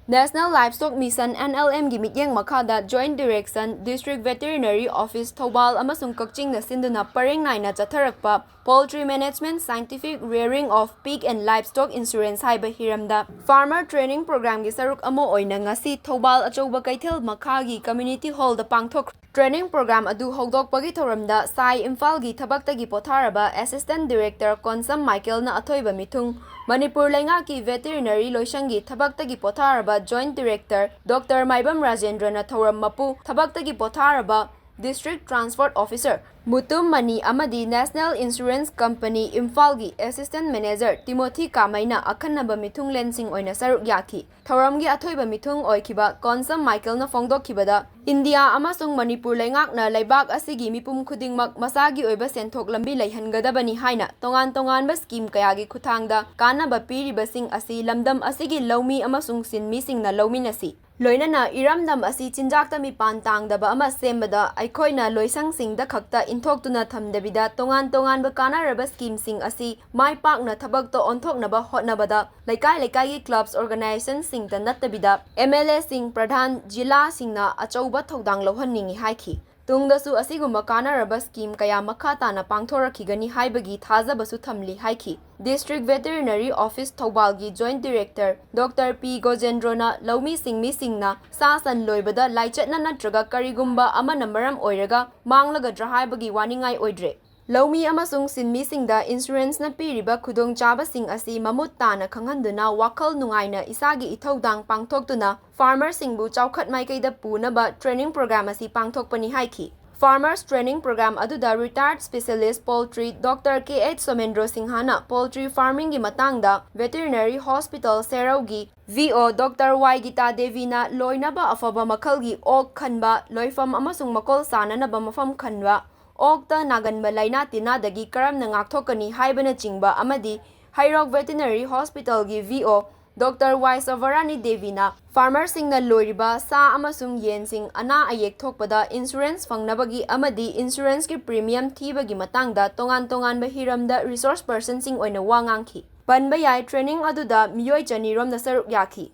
National Livestock Mission (NLM) gi mityeng makhada Joint Direction District Veterinary Office Thoubal amasung Kakching na sinduna pareng naina chatharakpa Poultry Management Scientific Rearing of Pig and Livestock Insurance haiba hiramda Farmer Training Program gi saruk amo oina ngasi Thoubal achouba kaithel makhagi Community Hall da pangthok Training Program adu Houdokhre thoramda Sai Imphal gi thabakta gi potharaba Assistant Director Konsam Michael na athoiba mithung Manipur Lenga ki Veterinary Loisangi thabakta gi potharaba Joint Director Dr. Maibam Rajendra na thoram mapu thabakta gi potharaba District Transport Officer Mutum Mani amadi National Insurance Company Imphal gi Assistant Manager Timothy Kamaina akhanaba mithung lensing oina saruk yaki thoram gi athoiba mithung oikiba Konsam Michael na fongdokhibada India amasung Manipur lengak na laibak asigi mipum khudingmak masagi oiba senthok lambi leihangadabani haina tongan ba scheme kayagi khuthangda kanaba piribasing asi lamdam asigi laumi amasung sinmi singna lauminasi Loinana iramdam asi chinjakta mi pantangdaba ama sembada aikoina loisang singda khakta inthokuna thamdabida tongan ba kanaraba scheme sing asi mai pakna thabakto onthoknaba hotnabada laikai gi clubs organization singta nattabida MLA sing pradhan jila singna achouba thodang lohhanningi haiki tungdasu asiguma kanaraba scheme kaya makha tana pangthorakhigani haibagi thajabasu thamli haiki District Veterinary Office Thoubal gi Joint Director Dr. P. Gojendrona Laumi Singmi Singna sa san loibada laichatna natraga karigumba amana maram oiraga manglaga drahaibagi waningai oidre Laumi amasung sinmi singda insurance na piriba khudong chaba sing asi mamut tana khanghanduna wakhal nungaina isagi ithodang pangthoktuna farmer singbu chawkhat maikaida punaba training program asi pangthokpani haiki Farmers Training Program aduda Retired Specialist Poultry Dr. K.H. Somendro Singhana Poultry Farming gi matangda Veterinary Hospital Seraugi VO Dr. Y. Gita Devina loinaba afaba makhalgi ok khanba loifam amasung makol sananaba mafam khanba okta naganba laina tinadagi karamna ngakthokani haibana chingba amadi Hairok Veterinary Hospital gi VO Dr. Y. Savarani Devina Farmer singna loiriba sa amasung yen sing ana ayek thokpada insurance fangnabagi amadi insurance ki premium thibagi matangda tongan ba hiramda resource person sing oina wangangki panba yai training aduda miyoi chani rom na saruk yaki